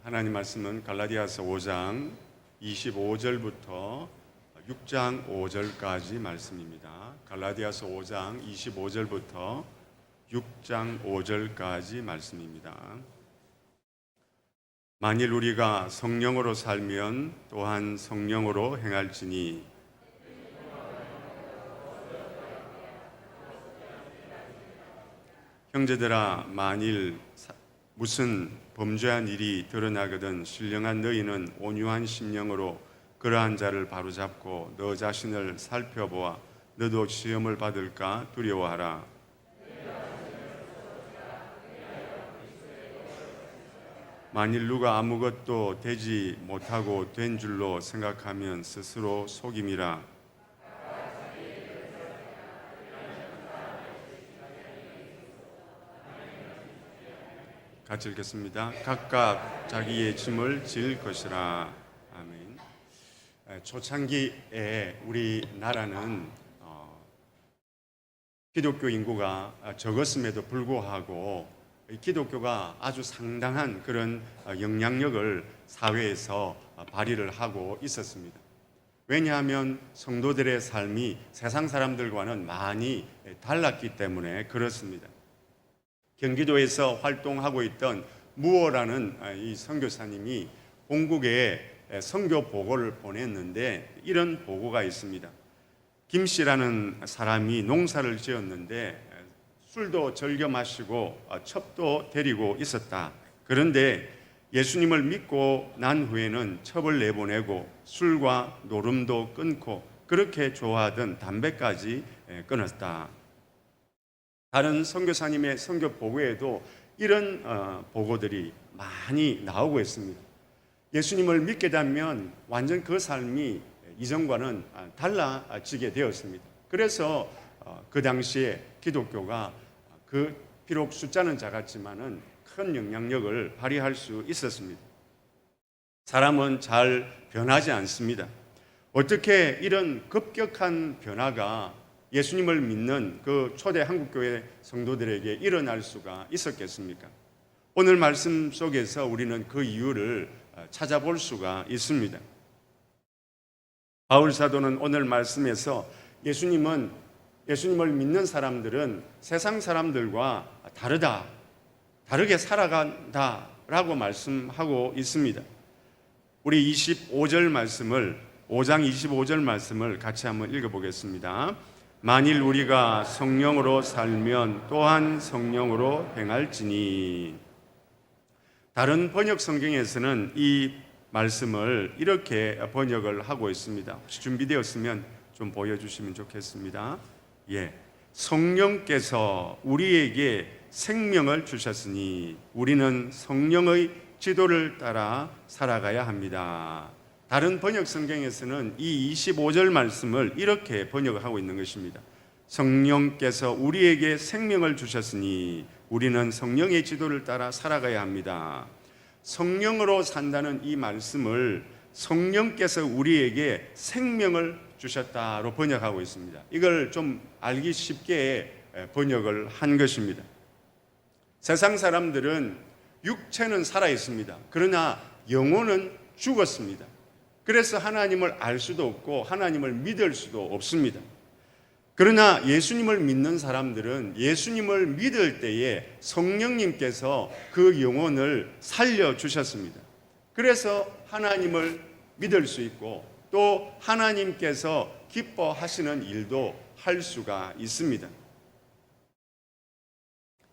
하나님 말씀은 갈라디아서 5장 25절부터 6장 5절까지 말씀입니다. 갈라디아서 5장 25절부터 6장 5절까지 말씀입니다. 만일 우리가 성령으로 살면 또한 성령으로 행할지니 형제들아, 만일 무슨 범죄한 일이 드러나거든 신령한 너희는 온유한 심령으로 그러한 자를 바로잡고 너 자신을 살펴보아 너도 시험을 받을까 두려워하라. 만일 누가 아무것도 되지 못하고 된 줄로 생각하면 스스로 속임이라. 같이 읽겠습니다. 각각 자기의 짐을 질 것이라. 아멘. 초창기에 우리나라는 기독교 인구가 적었음에도 불구하고 기독교가 아주 상당한 그런 영향력을 사회에서 발휘를 하고 있었습니다. 왜냐하면 성도들의 삶이 세상 사람들과는 많이 달랐기 때문에 그렇습니다. 경기도에서 활동하고 있던 무어라는 이 선교사님이 본국에 선교 보고를 보냈는데 이런 보고가 있습니다. 김 씨라는 사람이 농사를 지었는데 술도 즐겨 마시고 첩도 데리고 있었다. 그런데 예수님을 믿고 난 후에는 첩을 내보내고 술과 노름도 끊고 그렇게 좋아하던 담배까지 끊었다. 다른 선교사님의 선교 보고에도 이런 보고들이 많이 나오고 있습니다. 예수님을 믿게 되면 완전 그 삶이 이전과는 달라지게 되었습니다. 그래서 그 당시에 기독교가 비록 숫자는 작았지만은 큰 영향력을 발휘할 수 있었습니다. 사람은 잘 변하지 않습니다. 어떻게 이런 급격한 변화가 예수님을 믿는 그 초대 한국교회 성도들에게 일어날 수가 있었겠습니까? 오늘 말씀 속에서 우리는 그 이유를 찾아볼 수가 있습니다. 바울 사도는 오늘 말씀에서 예수님을 믿는 사람들은 세상 사람들과 다르게 살아간다라고 말씀하고 있습니다. 우리 25절 말씀을 5장 25절 말씀을 같이 한번 읽어보겠습니다. 만일 우리가 성령으로 살면 또한 성령으로 행할지니. 다른 번역 성경에서는 이 말씀을 이렇게 번역을 하고 있습니다. 혹시 준비되었으면 좀 보여주시면 좋겠습니다. 성령께서 우리에게 생명을 주셨으니 우리는 성령의 지도를 따라 살아가야 합니다. 다른 번역 성경에서는 이 25절 말씀을 이렇게 번역을 하고 있는 것입니다. 성령께서 우리에게 생명을 주셨으니 우리는 성령의 지도를 따라 살아가야 합니다. 성령으로 산다는 이 말씀을 성령께서 우리에게 생명을 주셨다로 번역하고 있습니다. 이걸 좀 알기 쉽게 번역을 한 것입니다. 세상 사람들은 육체는 살아 있습니다. 그러나 영혼은 죽었습니다. 그래서 하나님을 알 수도 없고 하나님을 믿을 수도 없습니다. 그러나 예수님을 믿는 사람들은 예수님을 믿을 때에 성령님께서 그 영혼을 살려주셨습니다. 그래서 하나님을 믿을 수 있고 또 하나님께서 기뻐하시는 일도 할 수가 있습니다.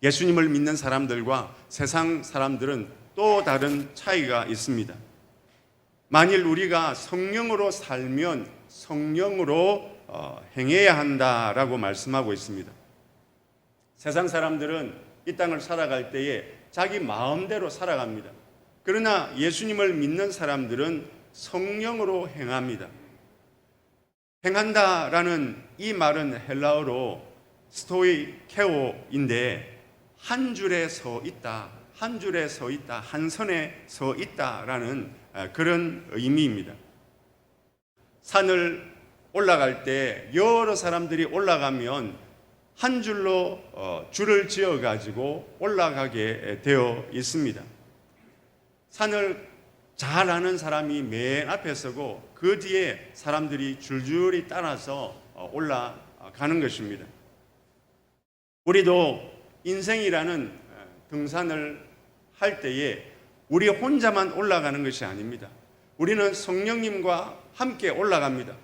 예수님을 믿는 사람들과 세상 사람들은 또 다른 차이가 있습니다. 만일 우리가 성령으로 살면 성령으로 행해야 한다라고 말씀하고 있습니다. 세상 사람들은 이 땅을 살아갈 때에 자기 마음대로 살아갑니다. 그러나 예수님을 믿는 사람들은 성령으로 행합니다. 행한다라는 이 말은 헬라어로 스토이케오인데 한 줄에 서 있다, 한 줄에 서 있다, 한 선에 서 있다라는 그런 의미입니다. 산을 올라갈 때 여러 사람들이 올라가면 한 줄로 줄을 지어 가지고 올라가게 되어 있습니다. 산을 잘 아는 사람이 맨 앞에 서고 그 뒤에 사람들이 줄줄이 따라서 올라가는 것입니다. 우리도 인생이라는 등산을 할 때에 우리 혼자만 올라가는 것이 아닙니다. 우리는 성령님과 함께 올라갑니다.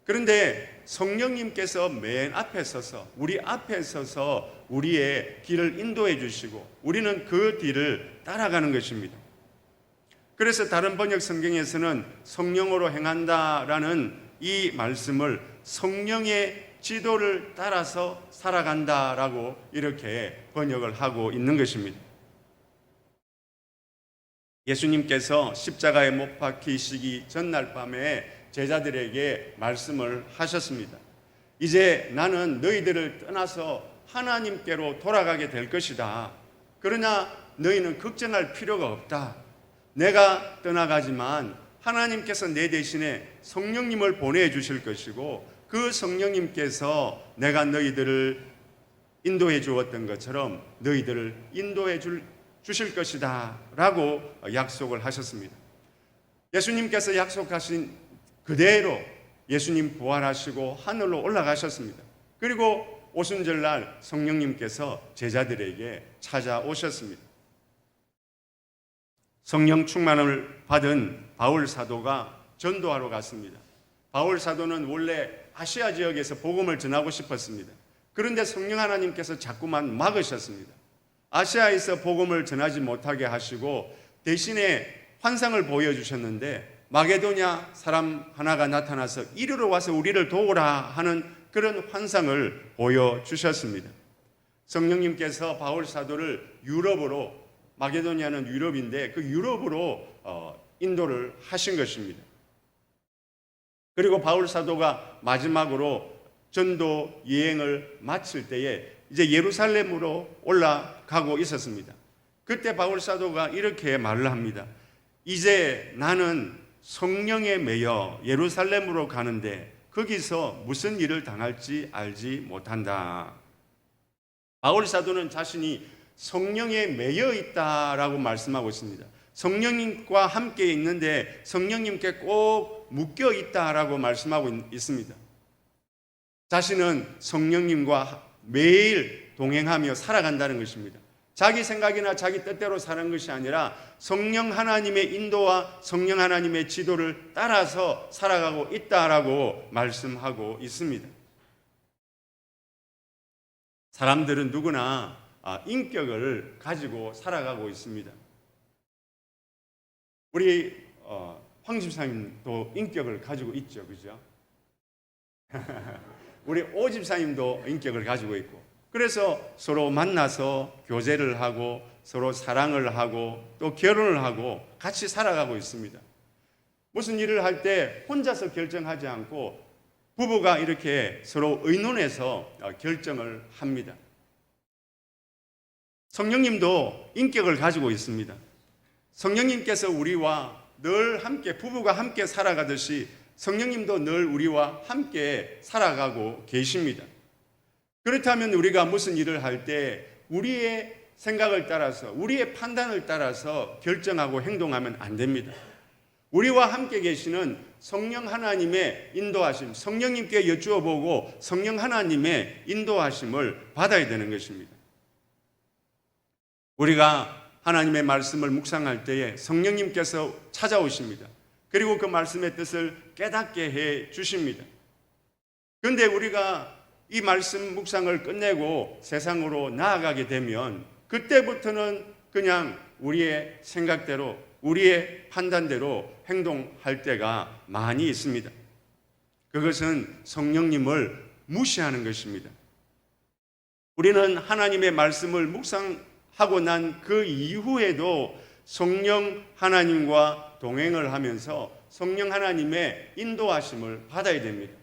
그런데 성령님께서 맨 앞에 서서 우리 앞에 서서 우리의 길을 인도해 주시고 우리는 그 뒤를 따라가는 것입니다. 그래서 다른 번역 성경에서는 성령으로 행한다라는 이 말씀을 성령의 지도를 따라서 살아간다라고 이렇게 번역을 하고 있는 것입니다. 예수님께서 십자가에 못 박히시기 전날 밤에 제자들에게 말씀을 하셨습니다. 이제 나는 너희들을 떠나서 하나님께로 돌아가게 될 것이다. 그러나 너희는 걱정할 필요가 없다. 내가 떠나가지만 하나님께서 내 대신에 성령님을 보내주실 것이고 그 성령님께서 내가 너희들을 인도해 주었던 것처럼 너희들을 인도해 주실 것이다 라고 약속을 하셨습니다. 예수님께서 약속하신 그대로 예수님 부활하시고 하늘로 올라가셨습니다. 그리고 오순절날 성령님께서 제자들에게 찾아오셨습니다. 성령 충만을 받은 바울 사도가 전도하러 갔습니다. 바울 사도는 원래 아시아 지역에서 복음을 전하고 싶었습니다. 그런데 성령 하나님께서 자꾸만 막으셨습니다. 아시아에서 복음을 전하지 못하게 하시고 대신에 환상을 보여주셨는데 마게도냐 사람 하나가 나타나서 이리로 와서 우리를 도우라 하는 그런 환상을 보여주셨습니다. 성령님께서 바울 사도를 유럽으로, 마게도냐는 유럽인데 그 유럽으로 인도를 하신 것입니다. 그리고 바울 사도가 마지막으로 전도 여행을 마칠 때에 이제 예루살렘으로 올라가고 있었습니다. 그때 바울 사도가 이렇게 말을 합니다. 이제 나는 성령에 매여 예루살렘으로 가는데 거기서 무슨 일을 당할지 알지 못한다. 바울 사도는 자신이 성령에 매여 있다라고 말씀하고 있습니다. 성령님과 함께 있는데 성령님께 꼭 묶여 있다라고 말씀하고 있습니다. 자신은 성령님과 매일 동행하며 살아간다는 것입니다. 자기 생각이나 자기 뜻대로 사는 것이 아니라 성령 하나님의 인도와 성령 하나님의 지도를 따라서 살아가고 있다라고 말씀하고 있습니다. 사람들은 누구나 인격을 가지고 살아가고 있습니다. 우리 황 집사님도 인격을 가지고 있죠, 그죠? 우리 오 집사님도 인격을 가지고 있고, 그래서 서로 만나서 교제를 하고 서로 사랑을 하고 또 결혼을 하고 같이 살아가고 있습니다. 무슨 일을 할 때 혼자서 결정하지 않고 부부가 이렇게 서로 의논해서 결정을 합니다. 성령님도 인격을 가지고 있습니다. 성령님께서 우리와 늘 함께, 부부가 함께 살아가듯이 성령님도 늘 우리와 함께 살아가고 계십니다. 그렇다면 우리가 무슨 일을 할 때 우리의 생각을 따라서, 우리의 판단을 따라서 결정하고 행동하면 안 됩니다. 우리와 함께 계시는 성령 하나님의 인도하심, 성령님께 여쭈어보고 성령 하나님의 인도하심을 받아야 되는 것입니다. 우리가 하나님의 말씀을 묵상할 때에 성령님께서 찾아오십니다. 그리고 그 말씀의 뜻을 깨닫게 해 주십니다. 그런데 우리가 이 말씀 묵상을 끝내고 세상으로 나아가게 되면 그때부터는 그냥 우리의 생각대로, 우리의 판단대로 행동할 때가 많이 있습니다. 그것은 성령님을 무시하는 것입니다. 우리는 하나님의 말씀을 묵상하고 난 그 이후에도 성령 하나님과 동행을 하면서 성령 하나님의 인도하심을 받아야 됩니다.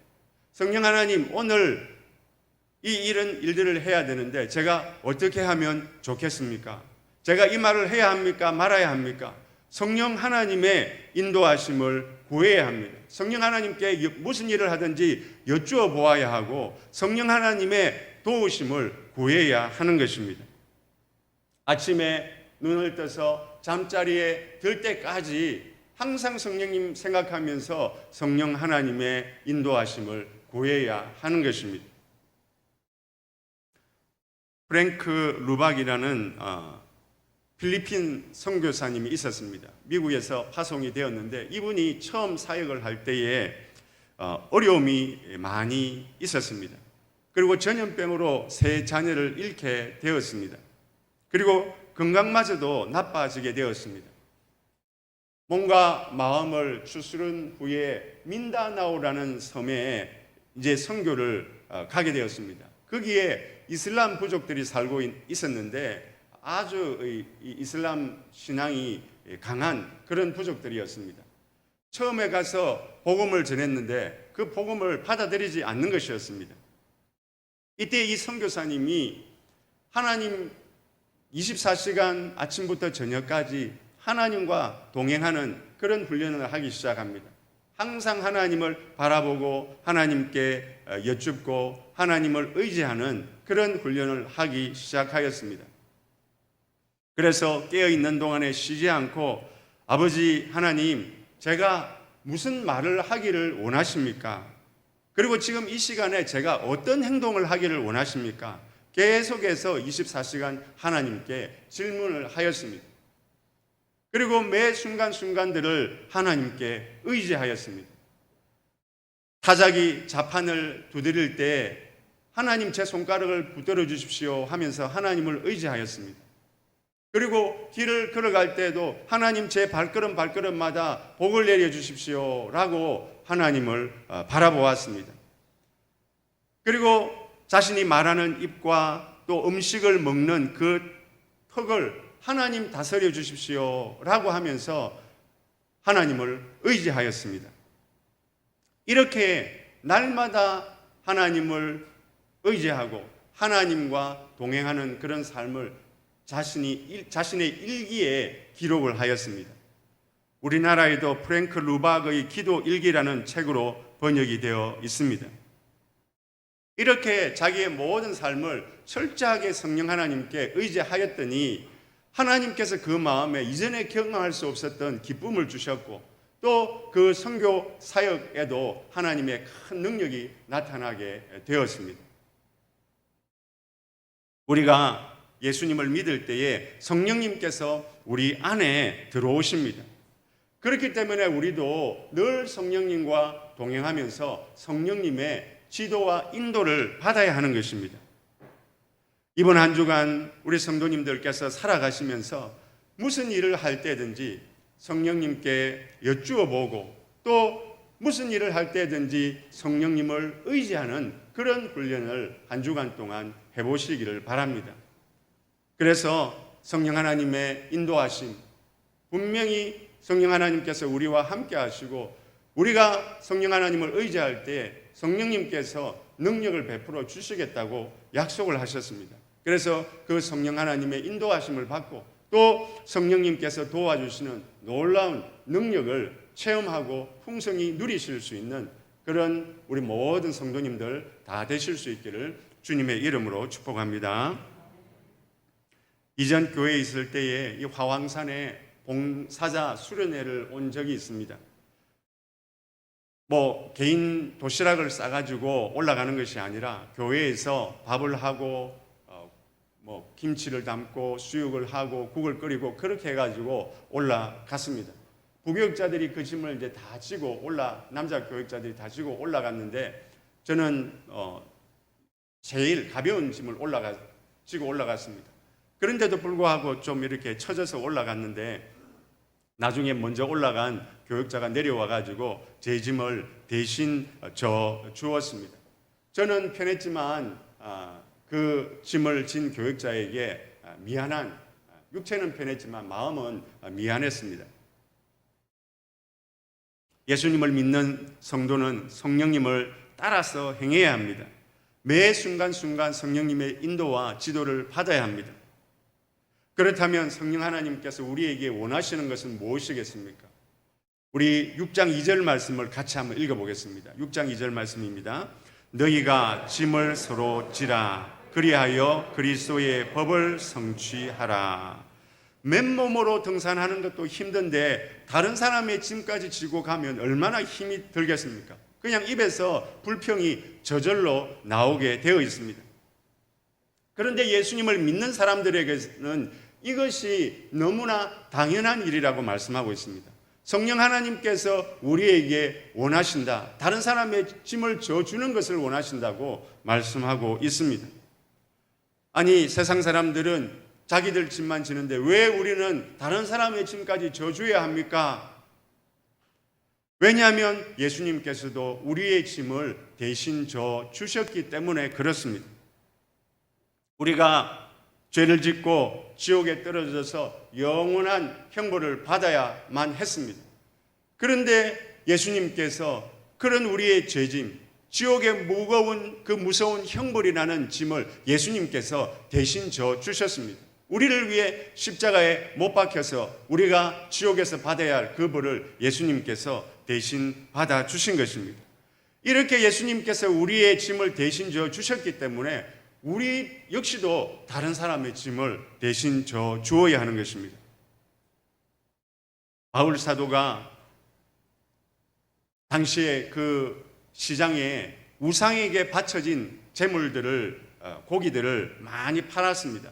성령 하나님, 오늘 이런 일들을 해야 되는데 제가 어떻게 하면 좋겠습니까? 제가 이 말을 해야 합니까? 말아야 합니까? 성령 하나님의 인도하심을 구해야 합니다. 성령 하나님께 무슨 일을 하든지 여쭈어 보아야 하고 성령 하나님의 도우심을 구해야 하는 것입니다. 아침에 눈을 떠서 잠자리에 들 때까지 항상 성령님 생각하면서 성령 하나님의 인도하심을 구해야 하는 것입니다. 프랭크 루박이라는 필리핀 선교사님이 있었습니다. 미국에서 파송이 되었는데 이분이 처음 사역을 할 때에 어려움이 많이 있었습니다. 그리고 전염병으로 세 자녀를 잃게 되었습니다. 그리고 건강마저도 나빠지게 되었습니다. 몸과 마음을 추스른 후에 민다나오라는 섬에 이제 선교를 가게 되었습니다. 거기에 이슬람 부족들이 살고 있었는데 아주 이슬람 신앙이 강한 그런 부족들이었습니다. 처음에 가서 복음을 전했는데 그 복음을 받아들이지 않는 것이었습니다. 이때 이 선교사님이 하나님 24시간 아침부터 저녁까지 하나님과 동행하는 그런 훈련을 하기 시작합니다. 항상 하나님을 바라보고 하나님께 여쭙고 하나님을 의지하는 그런 훈련을 하기 시작하였습니다. 그래서 깨어있는 동안에 쉬지 않고 아버지 하나님, 제가 무슨 말을 하기를 원하십니까? 그리고 지금 이 시간에 제가 어떤 행동을 하기를 원하십니까? 계속해서 24시간 하나님께 질문을 하였습니다. 그리고 매 순간순간들을 하나님께 의지하였습니다. 타작이 자판을 두드릴 때 하나님 제 손가락을 붙들어 주십시오 하면서 하나님을 의지하였습니다. 그리고 길을 걸어갈 때도 하나님 제 발걸음마다 복을 내려 주십시오 라고 하나님을 바라보았습니다. 그리고 자신이 말하는 입과 또 음식을 먹는 그 턱을 하나님 다스려 주십시오 라고 하면서 하나님을 의지하였습니다. 이렇게 날마다 하나님을 의지하고 하나님과 동행하는 그런 삶을 자신의 일기에 기록을 하였습니다. 우리나라에도 프랭크 루박의 기도 일기라는 책으로 번역이 되어 있습니다. 이렇게 자기의 모든 삶을 철저하게 성령 하나님께 의지하였더니 하나님께서 그 마음에 이전에 경험할 수 없었던 기쁨을 주셨고 또 그 선교 사역에도 하나님의 큰 능력이 나타나게 되었습니다. 우리가 예수님을 믿을 때에 성령님께서 우리 안에 들어오십니다. 그렇기 때문에 우리도 늘 성령님과 동행하면서 성령님의 지도와 인도를 받아야 하는 것입니다. 이번 한 주간 우리 성도님들께서 살아가시면서 무슨 일을 할 때든지 성령님께 여쭈어 보고 또 무슨 일을 할 때든지 성령님을 의지하는 그런 훈련을 한 주간 동안 해보시기를 바랍니다. 그래서 성령 하나님의 인도하심, 분명히 성령 하나님께서 우리와 함께 하시고 우리가 성령 하나님을 의지할 때 성령님께서 능력을 베풀어 주시겠다고 약속을 하셨습니다. 그래서 그 성령 하나님의 인도하심을 받고 또 성령님께서 도와주시는 놀라운 능력을 체험하고 풍성히 누리실 수 있는 그런 우리 모든 성도님들 다 되실 수 있기를 주님의 이름으로 축복합니다. 이전 교회에 있을 때에 이 화왕산에 봉사자 수련회를 온 적이 있습니다. 개인 도시락을 싸가지고 올라가는 것이 아니라 교회에서 밥을 하고 김치를 담고 수육을 하고 국을 끓이고 그렇게 해가지고 올라갔습니다. 부교육자들이 그 짐을 이제 다 지고 남자 교육자들이 다 지고 올라갔는데 저는 제일 가벼운 짐을 지고 올라갔습니다. 그런데도 불구하고 좀 이렇게 처져서 올라갔는데 나중에 먼저 올라간 교육자가 내려와가지고 제 짐을 대신 주었습니다. 저는 편했지만 그 짐을 진 교육자에게 미안한, 육체는 편했지만 마음은 미안했습니다. 예수님을 믿는 성도는 성령님을 따라서 행해야 합니다. 매 순간순간 성령님의 인도와 지도를 받아야 합니다. 그렇다면 성령 하나님께서 우리에게 원하시는 것은 무엇이겠습니까? 우리 6장 2절 말씀을 같이 한번 읽어보겠습니다. 6장 2절 말씀입니다. 너희가 짐을 서로 지라 그리하여 그리스도의 법을 성취하라. 맨몸으로 등산하는 것도 힘든데 다른 사람의 짐까지 지고 가면 얼마나 힘이 들겠습니까? 그냥 입에서 불평이 저절로 나오게 되어 있습니다. 그런데 예수님을 믿는 사람들에게는 이것이 너무나 당연한 일이라고 말씀하고 있습니다. 성령 하나님께서 우리에게 원하신다. 다른 사람의 짐을 져주는 것을 원하신다고 말씀하고 있습니다. 아니, 세상 사람들은 자기들 짐만 지는데 왜 우리는 다른 사람의 짐까지 져줘야 합니까? 왜냐하면 예수님께서도 우리의 짐을 대신 져 주셨기 때문에 그렇습니다. 우리가 죄를 짓고 지옥에 떨어져서 영원한 형벌을 받아야만 했습니다. 그런데 예수님께서 그런 우리의 죄짐, 지옥의 무거운 그 무서운 형벌이라는 짐을 예수님께서 대신 져 주셨습니다. 우리를 위해 십자가에 못 박혀서 우리가 지옥에서 받아야 할 그 벌을 예수님께서 대신 받아 주신 것입니다. 이렇게 예수님께서 우리의 짐을 대신 져 주셨기 때문에 우리 역시도 다른 사람의 짐을 대신 져 주어야 하는 것입니다. 바울 사도가 당시에 그 시장에 우상에게 바쳐진 제물들을, 고기들을 많이 팔았습니다.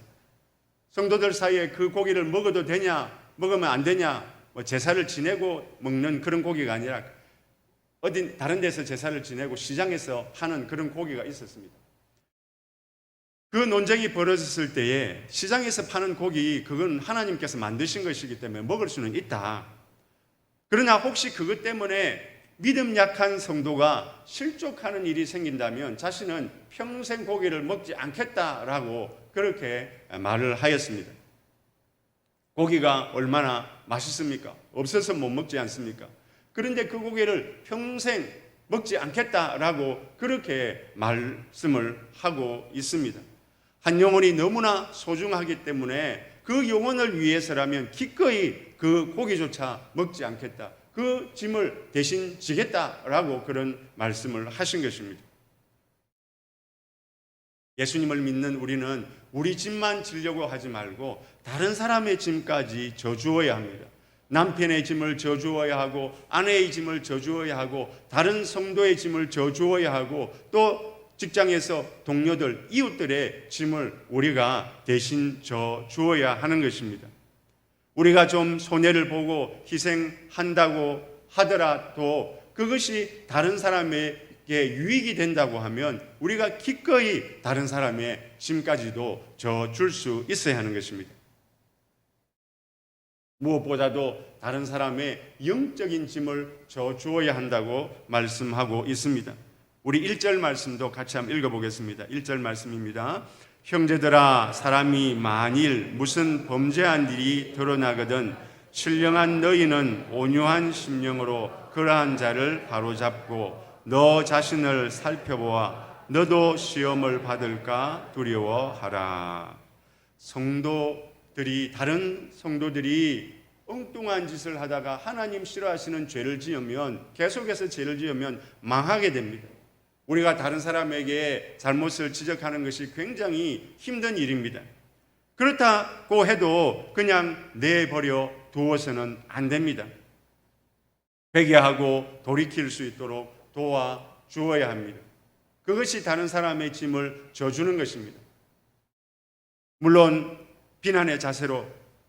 성도들 사이에 그 고기를 먹어도 되냐, 먹으면 안 되냐, 제사를 지내고 먹는 그런 고기가 아니라 어디 다른 데서 제사를 지내고 시장에서 파는 그런 고기가 있었습니다. 그 논쟁이 벌어졌을 때에 시장에서 파는 고기, 그건 하나님께서 만드신 것이기 때문에 먹을 수는 있다. 그러나 혹시 그것 때문에 믿음 약한 성도가 실족하는 일이 생긴다면 자신은 평생 고기를 먹지 않겠다라고 그렇게 말을 하였습니다. 고기가 얼마나 맛있습니까? 없어서 못 먹지 않습니까? 그런데 그 고기를 평생 먹지 않겠다라고 그렇게 말씀을 하고 있습니다. 한 영혼이 너무나 소중하기 때문에 그 영혼을 위해서라면 기꺼이 그 고기조차 먹지 않겠다. 그 짐을 대신 지겠다라고 그런 말씀을 하신 것입니다. 예수님을 믿는 우리는 우리 짐만 지려고 하지 말고 다른 사람의 짐까지 져주어야 합니다. 남편의 짐을 져주어야 하고 아내의 짐을 져주어야 하고 다른 성도의 짐을 져주어야 하고 또 직장에서 동료들, 이웃들의 짐을 우리가 대신 져주어야 하는 것입니다. 우리가 좀 손해를 보고 희생한다고 하더라도 그것이 다른 사람에게 유익이 된다고 하면 우리가 기꺼이 다른 사람의 짐까지도 져줄 수 있어야 하는 것입니다. 무엇보다도 다른 사람의 영적인 짐을 져주어야 한다고 말씀하고 있습니다. 우리 1절 말씀도 같이 한번 읽어보겠습니다. 1절 말씀입니다. 형제들아, 사람이 만일 무슨 범죄한 일이 드러나거든 신령한 너희는 온유한 심령으로 그러한 자를 바로잡고 너 자신을 살펴보아 너도 시험을 받을까 두려워하라. 다른 성도들이 엉뚱한 짓을 하다가 하나님 싫어하시는 죄를 지으면 계속해서 죄를 지으면 망하게 됩니다. 우리가 다른 사람에게 잘못을 지적하는 것이 굉장히 힘든 일입니다. 그렇다고 해도 그냥 내버려 두어서는 안 됩니다. 회개하고 돌이킬 수 있도록 도와주어야 합니다. 그것이 다른 사람의 짐을 져주는 것입니다. 물론 비난의 자세로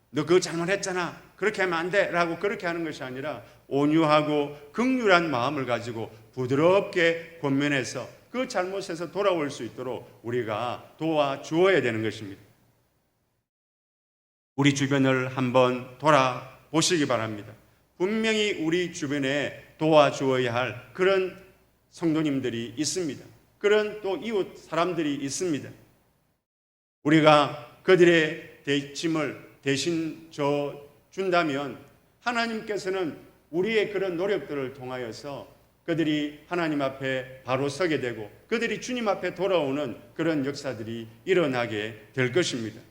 너 그거 잘못했잖아, 그렇게 하면 안 돼 라고 그렇게 하는 것이 아니라 온유하고 긍휼한 마음을 가지고 부드럽게 권면해서 그 잘못에서 돌아올 수 있도록 우리가 도와주어야 되는 것입니다. 우리 주변을 한번 돌아보시기 바랍니다. 분명히 우리 주변에 도와주어야 할 그런 성도님들이 있습니다. 그런 또 이웃 사람들이 있습니다. 우리가 그들의 짐을 대신 져준다면 하나님께서는 우리의 그런 노력들을 통하여서 그들이 하나님 앞에 바로 서게 되고 그들이 주님 앞에 돌아오는 그런 역사들이 일어나게 될 것입니다.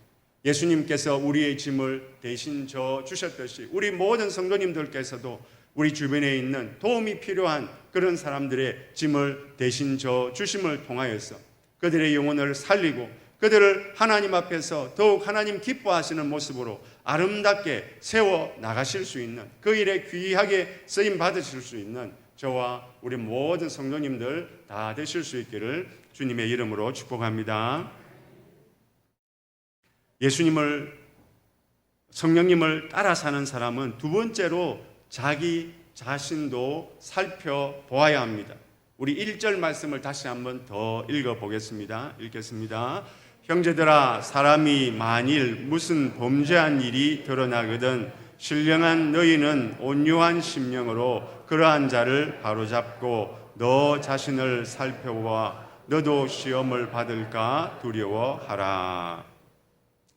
예수님께서 우리의 짐을 대신 져주셨듯이 우리 모든 성도님들께서도 우리 주변에 있는 도움이 필요한 그런 사람들의 짐을 대신 져주심을 통하여서 그들의 영혼을 살리고 그들을 하나님 앞에서 더욱 하나님 기뻐하시는 모습으로 아름답게 세워 나가실 수 있는, 그 일에 귀하게 쓰임 받으실 수 있는 저와 우리 모든 성도님들 다 되실 수 있기를 주님의 이름으로 축복합니다. 성령님을 따라 사는 사람은 두 번째로 자기 자신도 살펴보아야 합니다. 우리 1절 말씀을 다시 한번 더 읽어보겠습니다. 읽겠습니다. 형제들아, 사람이 만일 무슨 범죄한 일이 드러나거든 신령한 너희는 온유한 심령으로 그러한 자를 바로잡고 너 자신을 살펴보아 너도 시험을 받을까 두려워하라.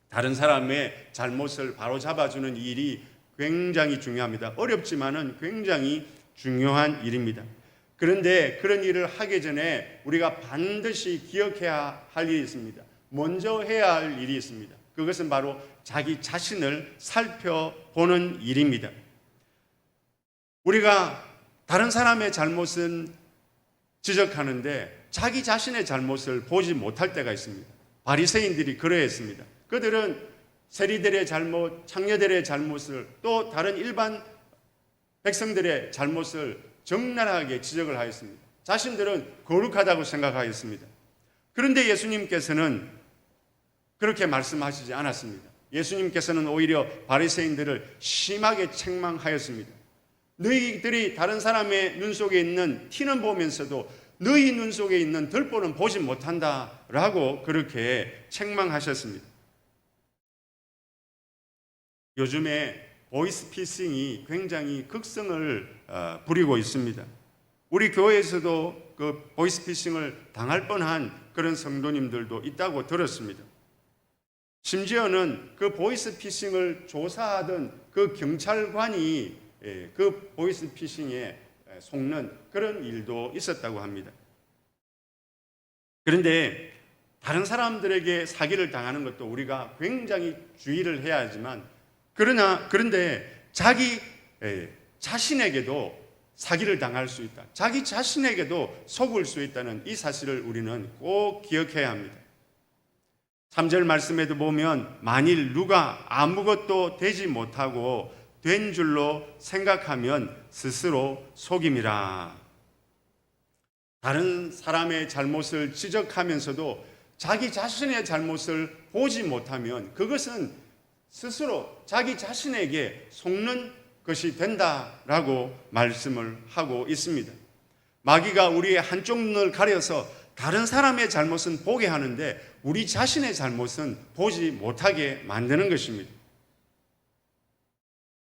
다른 사람의 잘못을 바로잡아주는 일이 굉장히 중요합니다. 어렵지만은 굉장히 중요한 일입니다. 그런데 그런 일을 하기 전에 우리가 반드시 기억해야 할 일이 있습니다. 먼저 해야 할 일이 있습니다. 그것은 바로 자기 자신을 살펴보는 일입니다. 우리가 다른 사람의 잘못은 지적하는데 자기 자신의 잘못을 보지 못할 때가 있습니다. 바리새인들이 그러했습니다. 그들은 세리들의 잘못, 창녀들의 잘못을 또 다른 일반 백성들의 잘못을 적나라하게 지적을 하였습니다. 자신들은 거룩하다고 생각하였습니다. 그런데 예수님께서는 그렇게 말씀하시지 않았습니다. 예수님께서는 오히려 바리새인들을 심하게 책망하였습니다. 너희들이 다른 사람의 눈 속에 있는 티는 보면서도 너희 눈 속에 있는 들보는 보지 못한다라고 그렇게 책망하셨습니다. 요즘에 보이스피싱이 굉장히 극성을 부리고 있습니다. 우리 교회에서도 그 보이스피싱을 당할 뻔한 그런 성도님들도 있다고 들었습니다. 심지어는 그 보이스피싱을 조사하던 그 경찰관이 그 보이스피싱에 속는 그런 일도 있었다고 합니다. 그런데 다른 사람들에게 사기를 당하는 것도 우리가 굉장히 주의를 해야 하지만 그런데 자기 자신에게도 사기를 당할 수 있다. 자기 자신에게도 속을 수 있다는 이 사실을 우리는 꼭 기억해야 합니다. 3절 말씀에도 보면 만일 누가 아무것도 되지 못하고 된 줄로 생각하면 스스로 속임이라. 다른 사람의 잘못을 지적하면서도 자기 자신의 잘못을 보지 못하면 그것은 스스로 자기 자신에게 속는 것이 된다라고 말씀을 하고 있습니다. 마귀가 우리의 한쪽 눈을 가려서 다른 사람의 잘못은 보게 하는데 우리 자신의 잘못은 보지 못하게 만드는 것입니다.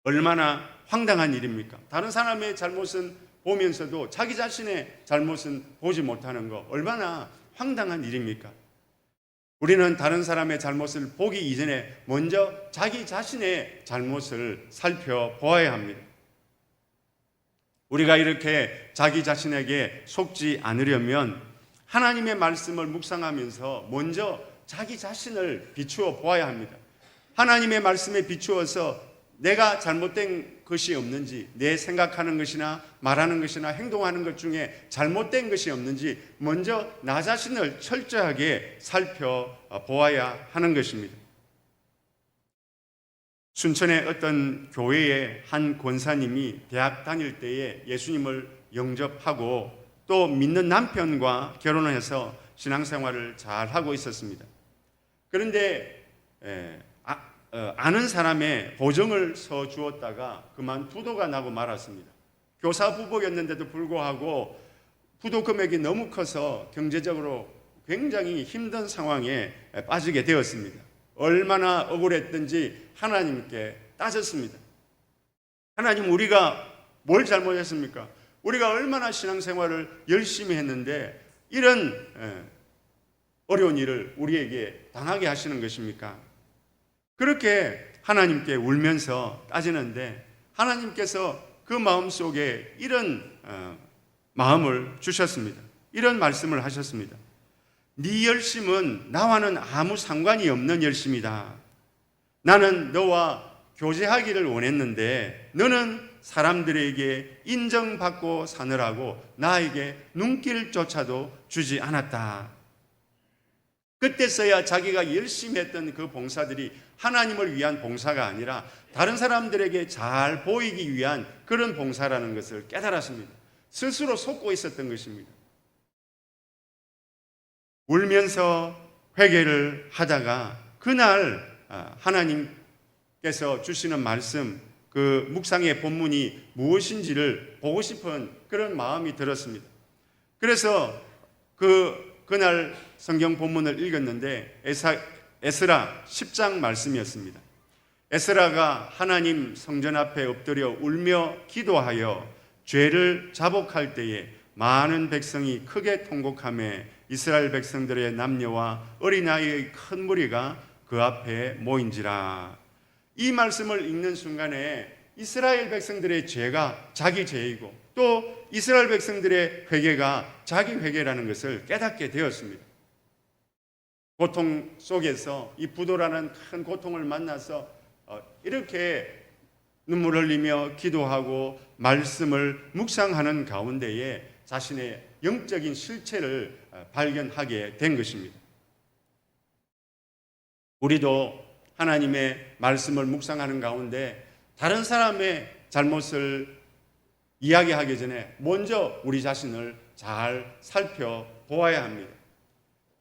얼마나 황당한 일입니까? 다른 사람의 잘못은 보면서도 자기 자신의 잘못은 보지 못하는 거 얼마나 황당한 일입니까? 우리는 다른 사람의 잘못을 보기 이전에 먼저 자기 자신의 잘못을 살펴보아야 합니다. 우리가 이렇게 자기 자신에게 속지 않으려면 하나님의 말씀을 묵상하면서 먼저 자기 자신을 비추어 보아야 합니다. 하나님의 말씀에 비추어서 내가 잘못된 것이 없는지, 내 생각하는 것이나 말하는 것이나 행동하는 것 중에 잘못된 것이 없는지 먼저 나 자신을 철저하게 살펴보아야 하는 것입니다. 순천의 어떤 교회의 한 권사님이 대학 다닐 때에 예수님을 영접하고 또 믿는 남편과 결혼을 해서 신앙생활을 잘 하고 있었습니다. 그런데 아는 사람의 보증을 서 주었다가 그만 부도가 나고 말았습니다. 교사 부부였는데도 불구하고 부도 금액이 너무 커서 경제적으로 굉장히 힘든 상황에 빠지게 되었습니다. 얼마나 억울했던지 하나님께 따졌습니다. 하나님, 우리가 뭘 잘못했습니까? 우리가 얼마나 신앙생활을 열심히 했는데 이런 어려운 일을 우리에게 당하게 하시는 것입니까? 그렇게 하나님께 울면서 따지는데 하나님께서 그 마음속에 이런 마음을 주셨습니다. 이런 말씀을 하셨습니다. 네 열심은 나와는 아무 상관이 없는 열심이다. 나는 너와 교제하기를 원했는데 너는 사람들에게 인정받고 사느라고 나에게 눈길조차도 주지 않았다. 그때서야 자기가 열심히 했던 그 봉사들이 하나님을 위한 봉사가 아니라 다른 사람들에게 잘 보이기 위한 그런 봉사라는 것을 깨달았습니다. 스스로 속고 있었던 것입니다. 울면서 회개를 하다가 그날 하나님께서 주시는 말씀, 그 묵상의 본문이 무엇인지를 보고 싶은 그런 마음이 들었습니다. 그래서 그날 성경 본문을 읽었는데 에스라 10장 말씀이었습니다. 에스라가 하나님 성전 앞에 엎드려 울며 기도하여 죄를 자복할 때에 많은 백성이 크게 통곡하며 이스라엘 백성들의 남녀와 어린아이의 큰 무리가 그 앞에 모인지라. 이 말씀을 읽는 순간에 이스라엘 백성들의 죄가 자기 죄이고 또 이스라엘 백성들의 회개가 자기 회개라는 것을 깨닫게 되었습니다. 고통 속에서 이 부도라는 큰 고통을 만나서 이렇게 눈물 흘리며 기도하고 말씀을 묵상하는 가운데에 자신의 영적인 실체를 발견하게 된 것입니다. 우리도 하나님의 말씀을 묵상하는 가운데 다른 사람의 잘못을 이야기하기 전에 먼저 우리 자신을 잘 살펴보아야 합니다.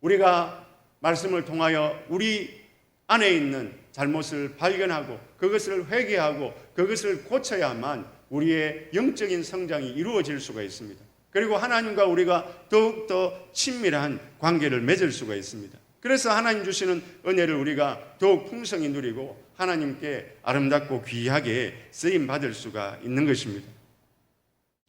우리가 말씀을 통하여 우리 안에 있는 잘못을 발견하고 그것을 회개하고 그것을 고쳐야만 우리의 영적인 성장이 이루어질 수가 있습니다. 그리고 하나님과 우리가 더욱더 친밀한 관계를 맺을 수가 있습니다. 그래서 하나님 주시는 은혜를 우리가 더욱 풍성히 누리고 하나님께 아름답고 귀하게 쓰임 받을 수가 있는 것입니다.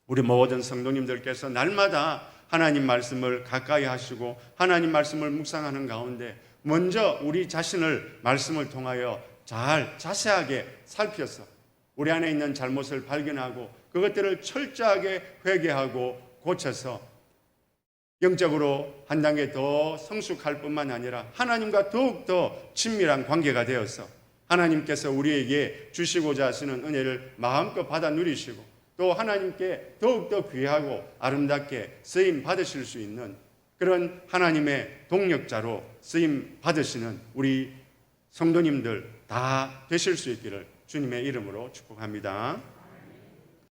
우리 모든 성도님들께서 날마다 하나님 말씀을 가까이 하시고 하나님 말씀을 묵상하는 가운데 먼저 우리 자신을 말씀을 통하여 잘 자세하게 살펴서 우리 안에 있는 잘못을 발견하고 그것들을 철저하게 회개하고 고쳐서 영적으로 한 단계 더 성숙할 뿐만 아니라 하나님과 더욱더 친밀한 관계가 되어서 하나님께서 우리에게 주시고자 하시는 은혜를 마음껏 받아 누리시고 또 하나님께 더욱더 귀하고 아름답게 쓰임 받으실 수 있는 그런 하나님의 동력자로 쓰임 받으시는 우리 성도님들 다 되실 수 있기를 주님의 이름으로 축복합니다.